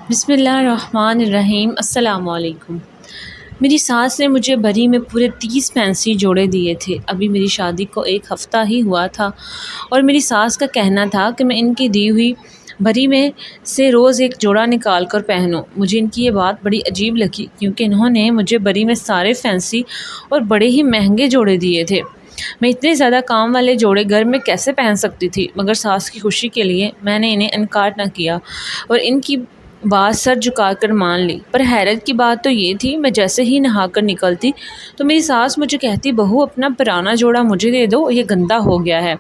بسم اللہ الرحمن الرحیم۔ السلام علیکم۔ میری ساس نے مجھے بھری میں پورے 30 فینسی جوڑے دیے تھے۔ ابھی میری شادی کو 1 ہفتہ ہی ہوا تھا اور میری ساس کا کہنا تھا کہ میں ان کی دی ہوئی بھری میں سے روز ایک جوڑا نکال کر پہنوں۔ مجھے ان کی یہ بات بڑی عجیب لگی کیونکہ انہوں نے مجھے بھری میں سارے فینسی اور بڑے ہی مہنگے جوڑے دیے تھے۔ میں اتنے زیادہ کام والے جوڑے گھر میں کیسے پہن سکتی تھی؟ مگر ساس کی خوشی کے لیے میں نے انہیں انکار نہ کیا اور ان کی بات سر جھکا کر مان لی۔ پر حیرت کی بات تو یہ تھی، میں جیسے ہی نہا کر نکلتی تو میری ساس مجھے کہتی، بہو اپنا پرانا جوڑا مجھے دے دو، یہ گندا ہو گیا ہے،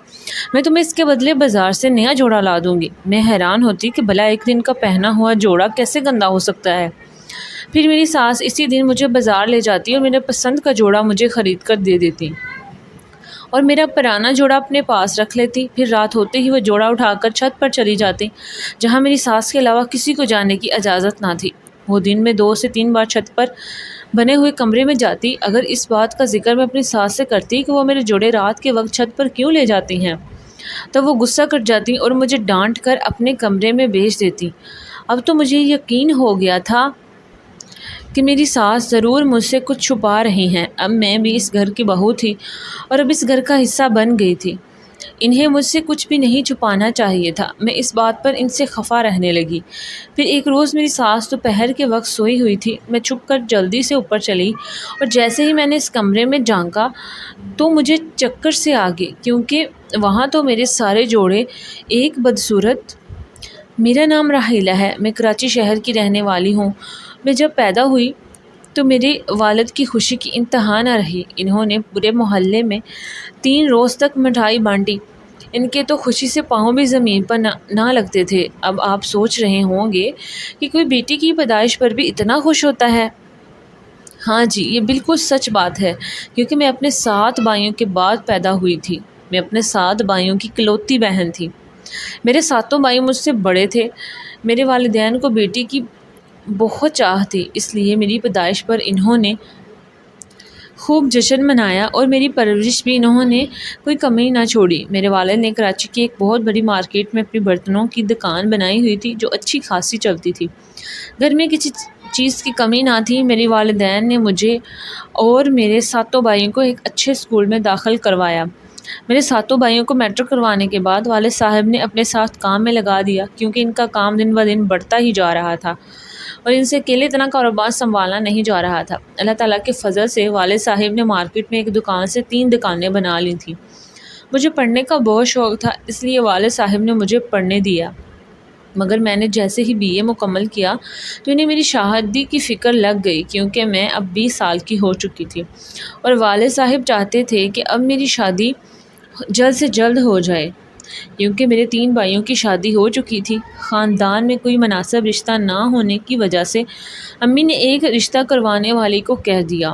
میں تمہیں اس کے بدلے بازار سے نیا جوڑا لا دوں گی۔ میں حیران ہوتی کہ بھلا ایک دن کا پہنا ہوا جوڑا کیسے گندا ہو سکتا ہے۔ پھر میری ساس اسی دن مجھے بازار لے جاتی اور میرے پسند کا جوڑا مجھے خرید کر دے دیتی اور میرا پرانا جوڑا اپنے پاس رکھ لیتی۔ پھر رات ہوتے ہی وہ جوڑا اٹھا کر چھت پر چلی جاتی جہاں میری ساس کے علاوہ کسی کو جانے کی اجازت نہ تھی۔ وہ دن میں 2 سے 3 بار چھت پر بنے ہوئے کمرے میں جاتی۔ اگر اس بات کا ذکر میں اپنی ساس سے کرتی کہ وہ میرے جوڑے رات کے وقت چھت پر کیوں لے جاتی ہیں تو وہ غصہ کر جاتی اور مجھے ڈانٹ کر اپنے کمرے میں بھیج دیتی۔ اب تو مجھے یقین ہو گیا تھا کہ میری ساس ضرور مجھ سے کچھ چھپا رہی ہیں۔ اب میں بھی اس گھر کی بہو تھی اور اب اس گھر کا حصہ بن گئی تھی۔ انہیں مجھ سے کچھ بھی نہیں چھپانا چاہیے تھا۔ میں اس بات پر ان سے خفا رہنے لگی۔ پھر ایک روز میری ساس دوپہر کے وقت سوئی ہوئی تھی۔ میں چھپ کر جلدی سے اوپر چلی اور جیسے ہی میں نے اس کمرے میں جھانکا تو مجھے چکر سے آ گئی کیونکہ وہاں تو میرے سارے جوڑے ایک بدصورت۔ میرا نام راحیلہ ہے، میں کراچی شہر کی رہنے والی ہوں۔ میں جب پیدا ہوئی تو میرے والد کی خوشی کی انتہا نہ رہی۔ انہوں نے پورے محلے میں 3 روز تک مٹھائی بانٹی۔ ان کے تو خوشی سے پاؤں بھی زمین پر نہ لگتے تھے۔ اب آپ سوچ رہے ہوں گے کہ کوئی بیٹی کی پیدائش پر بھی اتنا خوش ہوتا ہے؟ ہاں جی، یہ بالکل سچ بات ہے کیونکہ میں اپنے 7 بھائیوں کے بعد پیدا ہوئی تھی۔ میں اپنے 7 بھائیوں کی اکلوتی بہن تھی۔ میرے 7 بھائی مجھ سے بڑے تھے۔ میرے والدین کو بیٹی کی بہت چاہ تھی، اس لیے میری پیدائش پر انہوں نے خوب جشن منایا اور میری پرورش بھی انہوں نے کوئی کمی نہ چھوڑی۔ میرے والد نے کراچی کی ایک بہت بڑی مارکیٹ میں اپنی برتنوں کی دکان بنائی ہوئی تھی جو اچھی خاصی چلتی تھی۔ گھر میں کسی چیز کی کمی نہ تھی۔ میرے والدین نے مجھے اور میرے 7 بھائیوں کو ایک اچھے اسکول میں داخل کروایا۔ میرے 7 بھائیوں کو میٹرک کروانے کے بعد والد صاحب نے اپنے ساتھ کام میں لگا دیا کیونکہ ان کا کام دن بدن بڑھتا ہی جا رہا تھا اور ان سے اکیلے اتنا کاروبار سنبھالنا نہیں جا رہا تھا۔ اللہ تعالیٰ کے فضل سے والد صاحب نے مارکیٹ میں ایک دکان سے 3 دکانیں بنا لی تھیں۔ مجھے پڑھنے کا بہت شوق تھا، اس لیے والد صاحب نے مجھے پڑھنے دیا۔ مگر میں نے جیسے ہی BA مکمل کیا تو انہیں میری شادی کی فکر لگ گئی کیونکہ میں اب 20 سال کی ہو چکی تھی اور والد صاحب چاہتے تھے کہ اب میری شادی جلد سے جلد ہو جائے کیونکہ میرے 3 بھائیوں کی شادی ہو چکی تھی۔ خاندان میں کوئی مناسب رشتہ نہ ہونے کی وجہ سے امی نے ایک رشتہ کروانے والی کو کہہ دیا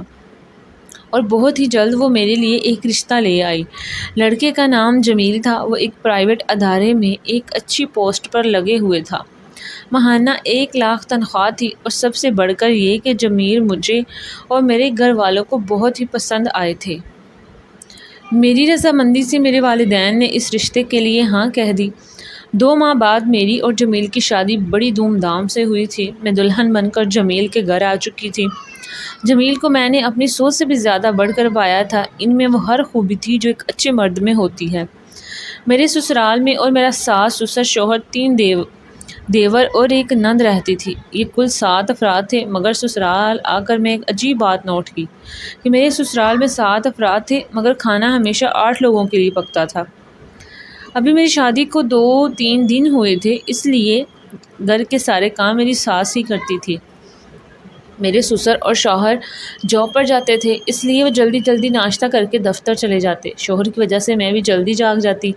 اور بہت ہی جلد وہ میرے لیے ایک رشتہ لے آئی۔ لڑکے کا نام جمیل تھا۔ وہ ایک پرائیویٹ ادارے میں ایک اچھی پوسٹ پر لگے ہوئے تھا۔ ماہانہ 1 لاکھ تنخواہ تھی اور سب سے بڑھ کر یہ کہ جمیل مجھے اور میرے گھر والوں کو بہت ہی پسند آئے تھے۔ میری رضامندی سے میرے والدین نے اس رشتے کے لیے ہاں کہہ دی۔ 2 ماہ بعد میری اور جمیل کی شادی بڑی دھوم دھام سے ہوئی تھی۔ میں دلہن بن کر جمیل کے گھر آ چکی تھی۔ جمیل کو میں نے اپنی سوچ سے بھی زیادہ بڑھ کر پایا تھا۔ ان میں وہ ہر خوبی تھی جو ایک اچھے مرد میں ہوتی ہے۔ میرے سسرال میں اور میرا ساس سسر شوہر 3 دیور اور ایک نند رہتی تھی۔ یہ کل 7 افراد تھے مگر سسرال آ کر میں ایک عجیب بات نوٹ کی کہ میرے سسرال میں 7 افراد تھے مگر کھانا ہمیشہ 8 لوگوں کے لیے پکتا تھا۔ ابھی میری شادی کو 2-3 دن ہوئے تھے، اس لیے گھر کے سارے کام میری ساس ہی کرتی تھی۔ میرے سسر اور شوہر جاب پر جاتے تھے، اس لیے وہ جلدی جلدی ناشتہ کر کے دفتر چلے جاتے۔ شوہر کی وجہ سے میں بھی جلدی جاگ جاتی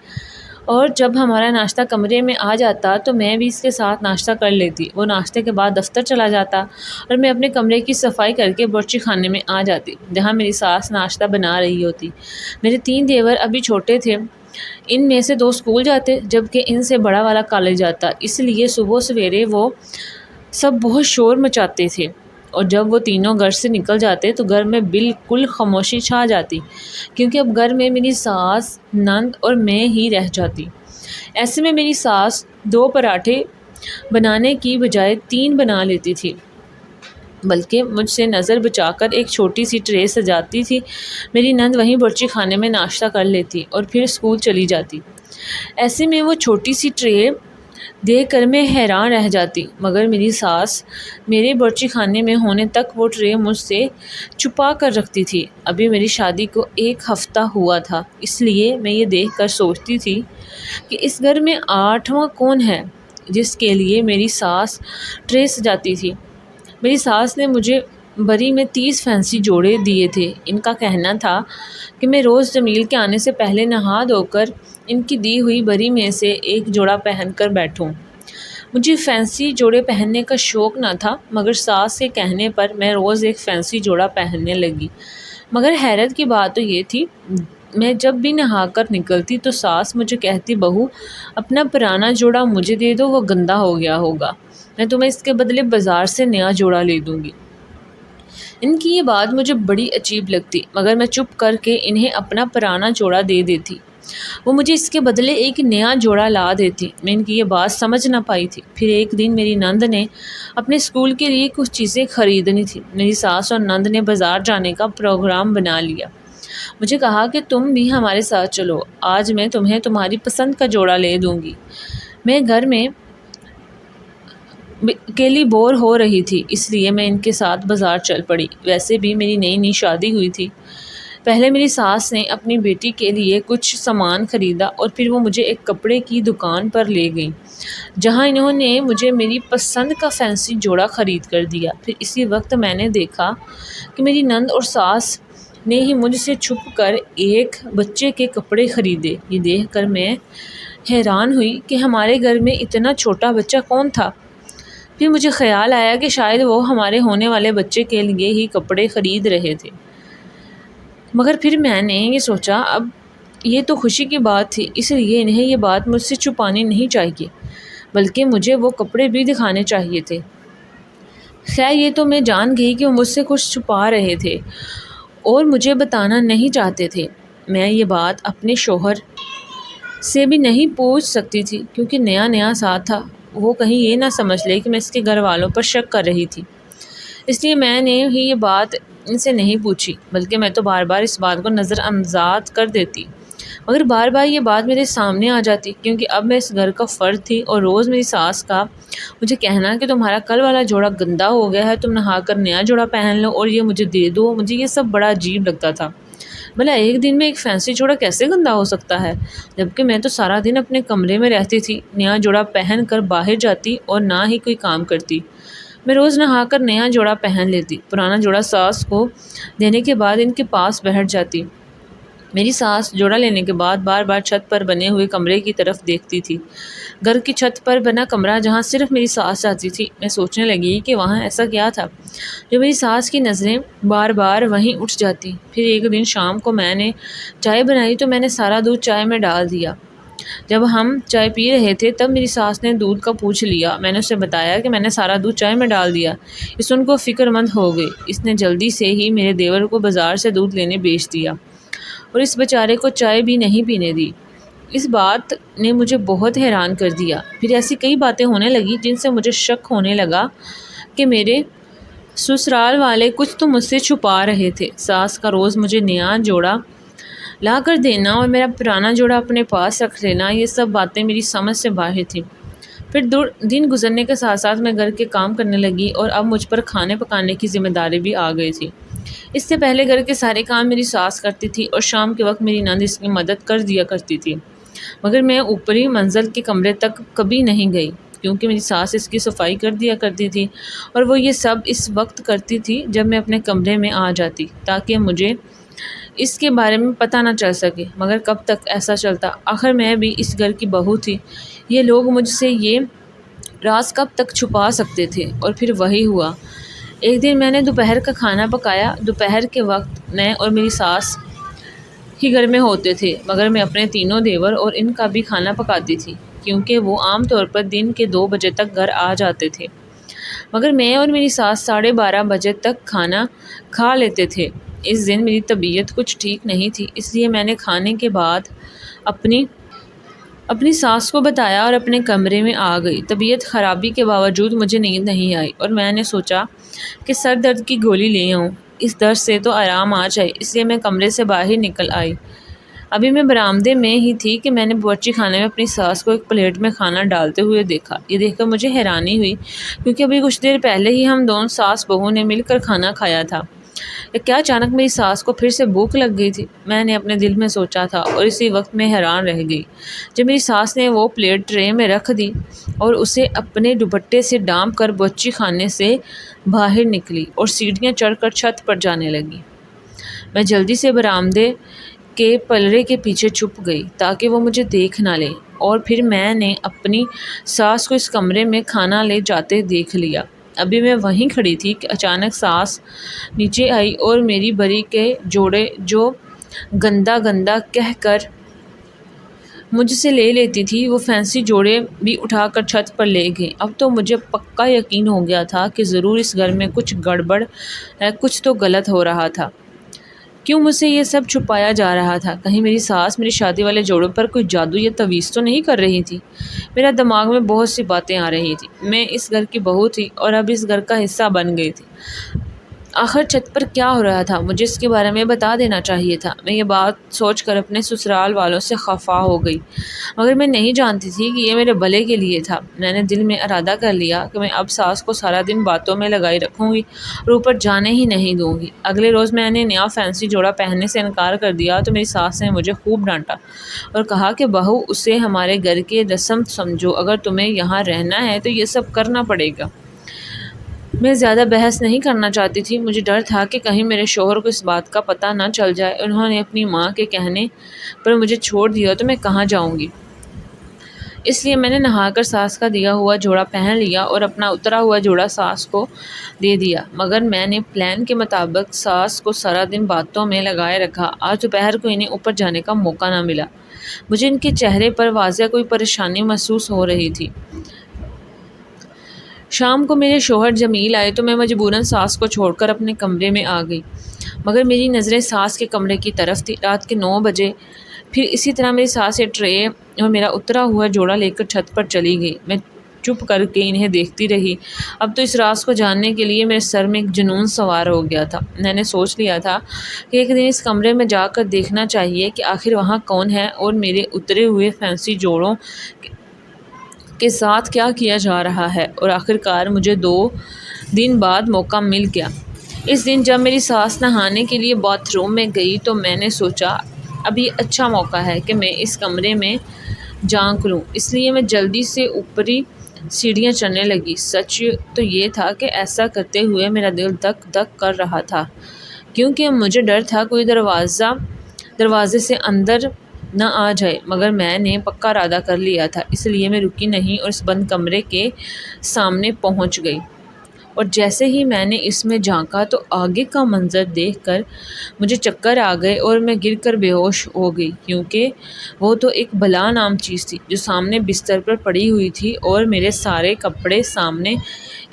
اور جب ہمارا ناشتہ کمرے میں آ جاتا تو میں بھی اس کے ساتھ ناشتہ کر لیتی۔ وہ ناشتے کے بعد دفتر چلا جاتا اور میں اپنے کمرے کی صفائی کر کے باورچی خانے میں آ جاتی جہاں میری ساس ناشتہ بنا رہی ہوتی۔ میرے 3 دیور ابھی چھوٹے تھے، ان میں سے 2 اسکول جاتے جبکہ ان سے بڑا والا کالج جاتا، اس لیے صبح سویرے وہ سب بہت شور مچاتے تھے اور جب وہ تینوں گھر سے نکل جاتے تو گھر میں بالکل خاموشی چھا جاتی کیونکہ اب گھر میں میری ساس، نند اور میں ہی رہ جاتی۔ ایسے میں میری ساس 2 پراٹھے بنانے کی بجائے 3 بنا لیتی تھی، بلکہ مجھ سے نظر بچا کر ایک چھوٹی سی ٹرے سجاتی تھی۔ میری نند وہیں باورچی خانے میں ناشتہ کر لیتی اور پھر اسکول چلی جاتی۔ ایسے میں وہ چھوٹی سی ٹرے دیکھ کر میں حیران رہ جاتی، مگر میری ساس میرے باورچی خانے میں ہونے تک وہ ٹرے مجھ سے چھپا کر رکھتی تھی۔ ابھی میری شادی کو 1 ہفتہ ہوا تھا، اس لیے میں یہ دیکھ کر سوچتی تھی کہ اس گھر میں 8واں کون ہے جس کے لیے میری ساس ٹرے سجاتی تھی۔ میری ساس نے مجھے بری میں 30 فینسی جوڑے دیے تھے۔ ان کا کہنا تھا کہ میں روز جمیل کے آنے سے پہلے نہا دھو کر ان کی دی ہوئی بری میں سے ایک جوڑا پہن کر بیٹھوں۔ مجھے فینسی جوڑے پہننے کا شوق نہ تھا، مگر ساس کے کہنے پر میں روز ایک فینسی جوڑا پہننے لگی۔ مگر حیرت کی بات تو یہ تھی، میں جب بھی نہا کر نکلتی تو ساس مجھے کہتی، بہو اپنا پرانا جوڑا مجھے دے دو، وہ گندا ہو گیا ہوگا، میں تمہیں اس کے بدلے بازار سے نیا جوڑا لے دوں گی۔ ان کی یہ بات مجھے بڑی عجیب لگتی، مگر میں چپ کر کے انہیں اپنا پرانا جوڑا دے دیتی۔ وہ مجھے اس کے بدلے ایک نیا جوڑا لا دیتی۔ میں ان کی یہ بات سمجھ نہ پائی تھی۔ پھر ایک دن میری نند نے اپنے اسکول کے لیے کچھ چیزیں خریدنی تھی۔ میری ساس اور نند نے بازار جانے کا پروگرام بنا لیا۔ مجھے کہا کہ تم بھی ہمارے ساتھ چلو، آج میں تمہیں تمہاری پسند کا جوڑا لے دوں گی۔ میں گھر میں اکیلی بور ہو رہی تھی، اس لیے میں ان کے ساتھ بازار چل پڑی۔ ویسے بھی میری نئی شادی ہوئی تھی۔ پہلے میری ساس نے اپنی بیٹی کے لیے کچھ سامان خریدا اور پھر وہ مجھے ایک کپڑے کی دکان پر لے گئیں، جہاں انہوں نے مجھے میری پسند کا فینسی جوڑا خرید کر دیا۔ پھر اسی وقت میں نے دیکھا کہ میری نند اور ساس نے ہی مجھ سے چھپ کر ایک بچے کے کپڑے خریدے۔ یہ دیکھ کر میں حیران ہوئی کہ ہمارے گھر میں اتنا چھوٹا بچہ کون تھا۔ پھر مجھے خیال آیا کہ شاید وہ ہمارے ہونے والے بچے کے لیے ہی کپڑے خرید رہے تھے، مگر پھر میں نے یہ سوچا اب یہ تو خوشی کی بات تھی، اس لیے انہیں یہ بات مجھ سے چھپانی نہیں چاہیے، بلکہ مجھے وہ کپڑے بھی دکھانے چاہیے تھے۔ خیر یہ تو میں جان گئی کہ وہ مجھ سے کچھ چھپا رہے تھے اور مجھے بتانا نہیں چاہتے تھے۔ میں یہ بات اپنے شوہر سے بھی نہیں پوچھ سکتی تھی، کیونکہ نیا ساتھ تھا، وہ کہیں یہ نہ سمجھ لے کہ میں اس کے گھر والوں پر شک کر رہی تھی۔ اس لیے میں نے ہی یہ بات ان سے نہیں پوچھی، بلکہ میں تو بار بار اس بات کو نظر انداز کر دیتی، مگر بار بار یہ بات میرے سامنے آ جاتی، کیونکہ اب میں اس گھر کا فرد تھی اور روز میری ساس کا مجھے کہنا کہ تمہارا کل والا جوڑا گندا ہو گیا ہے، تم نہا کر نیا جوڑا پہن لو اور یہ مجھے دے دو۔ مجھے یہ سب بڑا عجیب لگتا تھا۔ بھلا ایک دن میں ایک فینسی جوڑا کیسے گندا ہو سکتا ہے، جبکہ میں تو سارا دن اپنے کمرے میں رہتی تھی، نیا جوڑا پہن کر باہر جاتی اور نہ ہی کوئی کام کرتی۔ میں روز نہا کر نیا جوڑا پہن لیتی، پرانا جوڑا ساس کو دینے کے بعد ان کے پاس بیٹھ جاتی۔ میری ساس جوڑا لینے کے بعد بار بار چھت پر بنے ہوئے کمرے کی طرف دیکھتی تھی، گھر کی چھت پر بنا کمرہ جہاں صرف میری ساس جاتی تھی۔ میں سوچنے لگی کہ وہاں ایسا کیا تھا جو میری ساس کی نظریں بار بار وہیں اٹھ جاتی۔ پھر ایک دن شام کو میں نے چائے بنائی تو میں نے سارا دودھ چائے میں ڈال دیا۔ جب ہم چائے پی رہے تھے تب میری ساس نے دودھ کا پوچھ لیا۔ میں نے اسے بتایا کہ میں نے سارا دودھ چائے میں ڈال دیا۔ یہ سن کو فکر مند ہو گئی۔ اس نے جلدی سے ہی میرے دیور کو بازار سے دودھ لینے بھیج دیا اور اس بیچارے کو چائے بھی نہیں پینے دی۔ اس بات نے مجھے بہت حیران کر دیا۔ پھر ایسی کئی باتیں ہونے لگی جن سے مجھے شک ہونے لگا کہ میرے سسرال والے کچھ تو مجھ سے چھپا رہے تھے۔ ساس کا روز مجھے نیا جوڑا لا کر دینا اور میرا پرانا جوڑا اپنے پاس رکھ لینا، یہ سب باتیں میری سمجھ سے باہر تھیں۔ پھر دن گزرنے کے ساتھ ساتھ میں گھر کے کام کرنے لگی اور اب مجھ پر کھانے پکانے کی ذمہ داری بھی آ گئی تھی۔ اس سے پہلے گھر کے سارے کام میری ساس کرتی تھی اور شام کے وقت میری نند اس کی مدد کر دیا کرتی تھی، مگر میں اوپری منزل کے کمرے تک کبھی نہیں گئی، کیونکہ میری ساس اس کی صفائی کر دیا کرتی تھی اور وہ یہ سب اس وقت کرتی تھی جب میں اپنے کمرے میں آ جاتی، تاکہ مجھے اس کے بارے میں پتہ نہ چل سکے۔ مگر کب تک ایسا چلتا؟ آخر میں بھی اس گھر کی بہو تھی، یہ لوگ مجھ سے یہ راز کب تک چھپا سکتے تھے؟ اور پھر وہی ہوا۔ ایک دن میں نے دوپہر کا کھانا پکایا۔ دوپہر کے وقت میں اور میری ساس ہی گھر میں ہوتے تھے، مگر میں اپنے تینوں دیور اور ان کا بھی کھانا پکاتی تھی، کیونکہ وہ عام طور پر دن کے 2 بجے تک گھر آ جاتے تھے، مگر میں اور میری ساس 12:30 بجے تک کھانا کھا لیتے تھے۔ اس دن میری طبیعت کچھ ٹھیک نہیں تھی، اس لیے میں نے کھانے کے بعد اپنی اپنی ساس کو بتایا اور اپنے کمرے میں آ گئی۔ طبیعت خرابی کے باوجود مجھے نیند نہیں آئی اور میں نے سوچا کہ سر درد کی گولی لے آؤں، اس درد سے تو آرام آ جائے، اس لیے میں کمرے سے باہر نکل آئی۔ ابھی میں برآمدے میں ہی تھی کہ میں نے باورچی خانے میں اپنی ساس کو ایک پلیٹ میں کھانا ڈالتے ہوئے دیکھا۔ یہ دیکھ کر مجھے حیرانی ہوئی کیونکہ ابھی کچھ دیر پہلے ہی ہم دونوں ساس بہو نے مل کر کھانا کھایا تھا۔ کیا اچانک میری ساس کو پھر سے بھوک لگ گئی تھی؟ میں نے اپنے دل میں سوچا تھا اور اسی وقت میں حیران رہ گئی جب میری ساس نے وہ پلیٹ ٹرے میں رکھ دی اور اسے اپنے دوپٹے سے ڈانپ کر باورچی خانے سے باہر نکلی اور سیڑھیاں چڑھ کر چھت پر جانے لگی۔ میں جلدی سے برآمدے کے پلڑے کے پیچھے چھپ گئی تاکہ وہ مجھے دیکھ نہ لے، اور پھر میں نے اپنی ساس کو اس کمرے میں کھانا لے جاتے دیکھ لیا۔ ابھی میں وہیں کھڑی تھی کہ اچانک ساس نیچے آئی اور میری بری کے جوڑے جو گندا گندا کہہ کر مجھ سے لے لیتی تھی وہ فینسی جوڑے بھی اٹھا کر چھت پر لے گئی۔ اب تو مجھے پکا یقین ہو گیا تھا کہ ضرور اس گھر میں کچھ گڑبڑ ہے، کچھ تو غلط ہو رہا تھا۔ کیوں مجھ سے یہ سب چھپایا جا رہا تھا؟ کہیں میری ساس میری شادی والے جوڑوں پر کوئی جادو یا تویز تو نہیں کر رہی تھی؟ میرا دماغ میں بہت سی باتیں آ رہی تھی۔ میں اس گھر کی بہو تھی اور اب اس گھر کا حصہ بن گئی تھی۔ آخر چھت پر کیا ہو رہا تھا؟ مجھے اس کے بارے میں بتا دینا چاہیے تھا۔ میں یہ بات سوچ کر اپنے سسرال والوں سے خفا ہو گئی، مگر میں نہیں جانتی تھی کہ یہ میرے بھلے کے لیے تھا۔ میں نے دل میں ارادہ کر لیا کہ میں اب ساس کو سارا دن باتوں میں لگائی رکھوں گی اور اوپر جانے ہی نہیں دوں گی۔ اگلے روز میں نے نیا فینسی جوڑا پہننے سے انکار کر دیا تو میری ساس نے مجھے خوب ڈانٹا اور کہا کہ بہو اسے ہمارے گھر کے رسم سمجھو، اگر تمہیں یہاں رہنا ہے تو یہ سب کرنا پڑے گا۔ میں زیادہ بحث نہیں کرنا چاہتی تھی، مجھے ڈر تھا کہ کہیں میرے شوہر کو اس بات کا پتہ نہ چل جائے۔ انہوں نے اپنی ماں کے کہنے پر مجھے چھوڑ دیا تو میں کہاں جاؤں گی؟ اس لیے میں نے نہا کر ساس کا دیا ہوا جوڑا پہن لیا اور اپنا اترا ہوا جوڑا ساس کو دے دیا، مگر میں نے پلان کے مطابق ساس کو سارا دن باتوں میں لگائے رکھا۔ آج دوپہر کو انہیں اوپر جانے کا موقع نہ ملا۔ مجھے ان کے چہرے پر واضح کوئی پریشانی محسوس ہو رہی تھی۔ شام کو میرے شوہر جمیل آئے تو میں مجبوراً ساس کو چھوڑ کر اپنے کمرے میں آ گئی، مگر میری نظریں ساس کے کمرے کی طرف تھی۔ رات کے 9 بجے پھر اسی طرح میری ساس یہ ٹرے اور میرا اترا ہوا جوڑا لے کر چھت پر چلی گئی۔ میں چپ کر کے انہیں دیکھتی رہی۔ اب تو اس راز کو جاننے کے لیے میرے سر میں ایک جنون سوار ہو گیا تھا۔ میں نے سوچ لیا تھا کہ ایک دن اس کمرے میں جا کر دیکھنا چاہیے کہ آخر وہاں کون ہے اور میرے اترے ہوئے فینسی جوڑوں کے ساتھ کیا کیا جا رہا ہے، اور آخرکار مجھے 2 دن بعد موقع مل گیا۔ اس دن جب میری ساس نہانے کے لیے باتھ روم میں گئی تو میں نے سوچا اب یہ اچھا موقع ہے کہ میں اس کمرے میں جھانک لوں، اس لیے میں جلدی سے اوپری سیڑھیاں چڑھنے لگی۔ سچ تو یہ تھا کہ ایسا کرتے ہوئے میرا دل دھک دھک کر رہا تھا کیونکہ مجھے ڈر تھا کوئی دروازے سے اندر نہ آ جائے، مگر میں نے پکا ارادہ کر لیا تھا، اس لیے میں رکی نہیں اور اس بند کمرے کے سامنے پہنچ گئی۔ اور جیسے ہی میں نے اس میں جھانکا تو آگے کا منظر دیکھ کر مجھے چکر آ گئے اور میں گر کر بے ہوش ہو گئی، کیونکہ وہ تو ایک بلا نام چیز تھی جو سامنے بستر پر پڑی ہوئی تھی اور میرے سارے کپڑے سامنے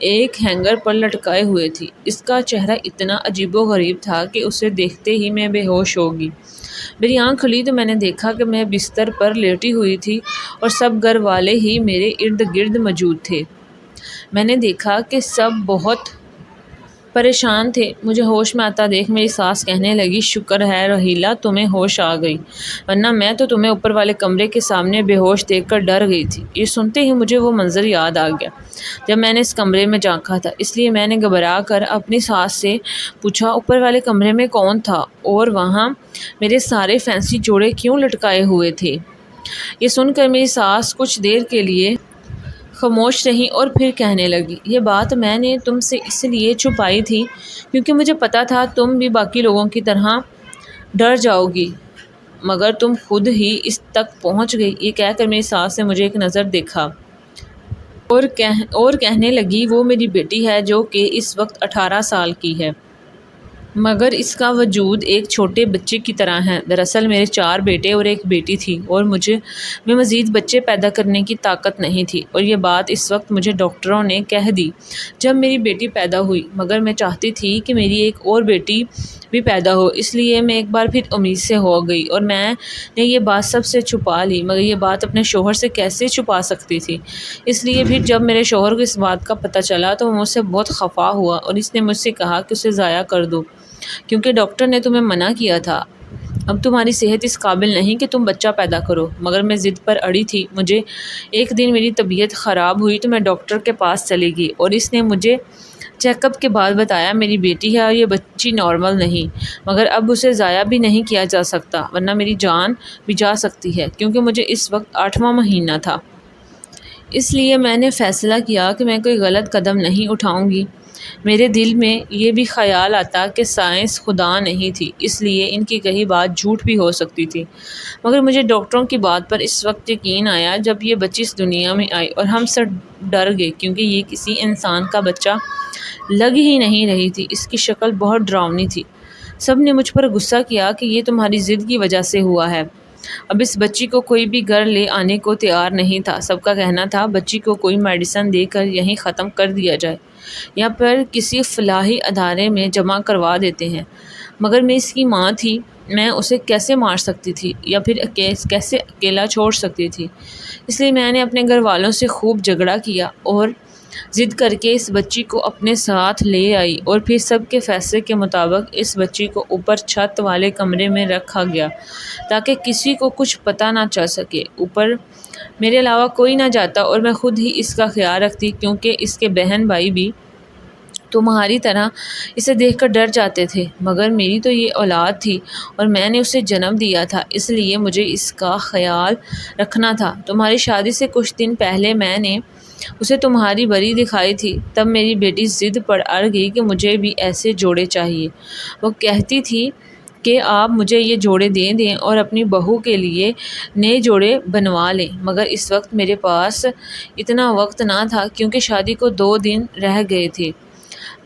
ایک ہینگر پر لٹکائے ہوئے تھی۔ اس کا چہرہ اتنا عجیب و غریب تھا کہ اسے دیکھتے ہی میں بے ہوش ہو گئی۔ میری آنکھ کھلی تو میں نے دیکھا کہ میں بستر پر لیٹی ہوئی تھی اور سب گھر والے ہی میرے ارد گرد موجود تھے۔ میں نے دیکھا کہ سب بہت پریشان تھے۔ مجھے ہوش میں آتا دیکھ میری ساس کہنے لگی، شکر ہے رحیلہ تمہیں ہوش آ گئی، ورنہ میں تو تمہیں اوپر والے کمرے کے سامنے بے ہوش دیکھ کر ڈر گئی تھی۔ یہ سنتے ہی مجھے وہ منظر یاد آ گیا جب میں نے اس کمرے میں جھانکا تھا، اس لیے میں نے گھبرا کر اپنی ساس سے پوچھا اوپر والے کمرے میں کون تھا اور وہاں میرے سارے فینسی جوڑے کیوں لٹکائے ہوئے تھے؟ یہ سن کر میری ساس کچھ دیر کے لیے خاموش رہی اور پھر کہنے لگی، یہ بات میں نے تم سے اس لیے چھپائی تھی کیونکہ مجھے پتا تھا تم بھی باقی لوگوں کی طرح ڈر جاؤ گی، مگر تم خود ہی اس تک پہنچ گئی۔ یہ کہہ کر میری ساس نے مجھے ایک نظر دیکھا اور کہنے لگی، وہ میری بیٹی ہے جو کہ اس وقت 18 سال کی ہے۔ مگر اس کا وجود ایک چھوٹے بچے کی طرح ہے۔ دراصل میرے 4 بیٹے اور ایک بیٹی تھی اور میں مزید بچے پیدا کرنے کی طاقت نہیں تھی، اور یہ بات اس وقت مجھے ڈاکٹروں نے کہہ دی جب میری بیٹی پیدا ہوئی، مگر میں چاہتی تھی کہ میری ایک اور بیٹی بھی پیدا ہو، اس لیے میں ایک بار پھر امید سے ہو گئی اور میں نے یہ بات سب سے چھپا لی، مگر یہ بات اپنے شوہر سے کیسے چھپا سکتی تھی؟ اس لیے پھر جب میرے شوہر کو اس بات کا پتہ چلا تو وہ مجھ سے بہت خفا ہوا اور اس نے مجھ سے کہا کہ اسے ضائع کر دو، کیونکہ ڈاکٹر نے تمہیں منع کیا تھا، اب تمہاری صحت اس قابل نہیں کہ تم بچہ پیدا کرو۔ مگر میں ضد پر اڑی تھی۔ مجھے ایک دن میری طبیعت خراب ہوئی تو میں ڈاکٹر کے پاس چلی گئی اور اس نے مجھے چیک اپ کے بعد بتایا میری بیٹی ہے اور یہ بچی نارمل نہیں، مگر اب اسے ضائع بھی نہیں کیا جا سکتا ورنہ میری جان بھی جا سکتی ہے، کیونکہ مجھے اس وقت 8واں مہینہ تھا۔ اس لیے میں نے فیصلہ کیا کہ میں کوئی غلط قدم نہیں اٹھاؤں گی۔ میرے دل میں یہ بھی خیال آتا کہ سائنس خدا نہیں تھی، اس لیے ان کی کہی بات جھوٹ بھی ہو سکتی تھی، مگر مجھے ڈاکٹروں کی بات پر اس وقت یقین آیا جب یہ بچی اس دنیا میں آئی، اور ہم سب ڈر گئے کیونکہ یہ کسی انسان کا بچہ لگ ہی نہیں رہی تھی، اس کی شکل بہت ڈراؤنی تھی۔ سب نے مجھ پر غصہ کیا کہ یہ تمہاری ضد کی وجہ سے ہوا ہے۔ اب اس بچی کو کوئی بھی گھر لے آنے کو تیار نہیں تھا، سب کا کہنا تھا بچی کو کوئی میڈیسن دے کر یہیں ختم کر دیا جائے یا پھر کسی فلاحی ادارے میں جمع کروا دیتے ہیں، مگر میں اس کی ماں تھی، میں اسے کیسے مار سکتی تھی یا پھر کیسے اکیلا چھوڑ سکتی تھی؟ اس لیے میں نے اپنے گھر والوں سے خوب جھگڑا کیا اور ضد کر کے اس بچی کو اپنے ساتھ لے آئی، اور پھر سب کے فیصلے کے مطابق اس بچی کو اوپر چھت والے کمرے میں رکھا گیا تاکہ کسی کو کچھ پتہ نہ چل سکے۔ اوپر میرے علاوہ کوئی نہ جاتا اور میں خود ہی اس کا خیال رکھتی، کیونکہ اس کے بہن بھائی بھی تمہاری طرح اسے دیکھ کر ڈر جاتے تھے، مگر میری تو یہ اولاد تھی اور میں نے اسے جنم دیا تھا، اس لیے مجھے اس کا خیال رکھنا تھا۔ تمہاری شادی سے کچھ دن پہلے میں نے اسے تمہاری بری دکھائی تھی، تب میری بیٹی ضد پر اڑ گئی کہ مجھے بھی ایسے جوڑے چاہیے۔ وہ کہتی تھی کہ آپ مجھے یہ جوڑے دے دیں اور اپنی بہو کے لیے نئے جوڑے بنوا لیں، مگر اس وقت میرے پاس اتنا وقت نہ تھا کیونکہ شادی کو 2 دن رہ گئے تھے۔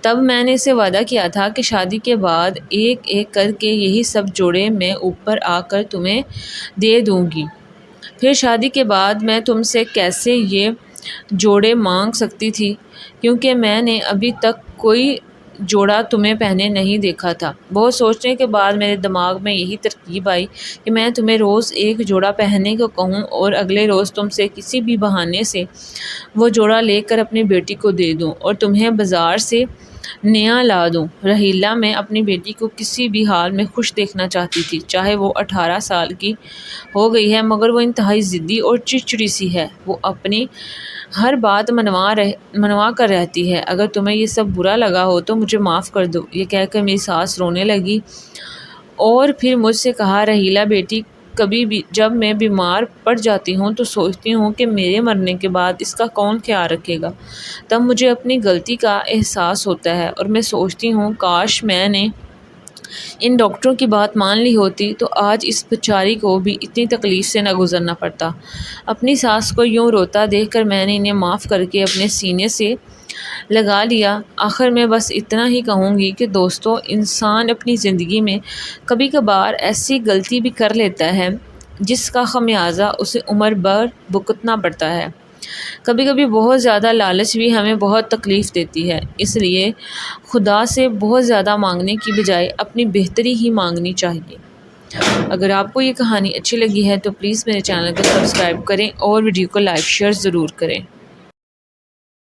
تب میں نے اسے وعدہ کیا تھا کہ شادی کے بعد ایک ایک کر کے یہی سب جوڑے میں اوپر آ کر تمہیں دے دوں گی۔ پھر شادی کے بعد میں تم سے کیسے یہ جوڑے مانگ سکتی تھی، کیونکہ میں نے ابھی تک کوئی جوڑا تمہیں پہنے نہیں دیکھا تھا۔ بہت سوچنے کے بعد میرے دماغ میں یہی ترکیب آئی کہ میں تمہیں روز ایک جوڑا پہننے کو کہوں اور اگلے روز تم سے کسی بھی بہانے سے وہ جوڑا لے کر اپنی بیٹی کو دے دوں اور تمہیں بازار سے نیا لا دوں۔ رحیلہ میں اپنی بیٹی کو کسی بھی حال میں خوش دیکھنا چاہتی تھی، چاہے وہ 18 سال کی ہو گئی ہے، مگر وہ انتہائی ضدی اور چڑچڑی سی ہے، وہ اپنی ہر بات منوا کر رہتی ہے۔ اگر تمہیں یہ سب برا لگا ہو تو مجھے معاف کر دو۔ یہ کہہ کر میری ساس رونے لگی اور پھر مجھ سے کہا، رحیلہ بیٹی، کبھی بھی جب میں بیمار پڑ جاتی ہوں تو سوچتی ہوں کہ میرے مرنے کے بعد اس کا کون خیال رکھے گا، تب مجھے اپنی غلطی کا احساس ہوتا ہے اور میں سوچتی ہوں کاش میں نے ان ڈاکٹروں کی بات مان لی ہوتی تو آج اس بیچاری کو بھی اتنی تکلیف سے نہ گزرنا پڑتا۔ اپنی ساس کو یوں روتا دیکھ کر میں نے انہیں معاف کر کے اپنے سینے سے لگا لیا۔ آخر میں بس اتنا ہی کہوں گی کہ دوستو، انسان اپنی زندگی میں کبھی کبھار ایسی غلطی بھی کر لیتا ہے جس کا خمیازہ اسے عمر بھر بھگتنا پڑتا ہے۔ کبھی کبھی بہت زیادہ لالچ بھی ہمیں بہت تکلیف دیتی ہے، اس لیے خدا سے بہت زیادہ مانگنے کی بجائے اپنی بہتری ہی مانگنی چاہیے۔ اگر آپ کو یہ کہانی اچھی لگی ہے تو پلیز میرے چینل کو سبسکرائب کریں اور ویڈیو کو لائک شیئر ضرور کریں۔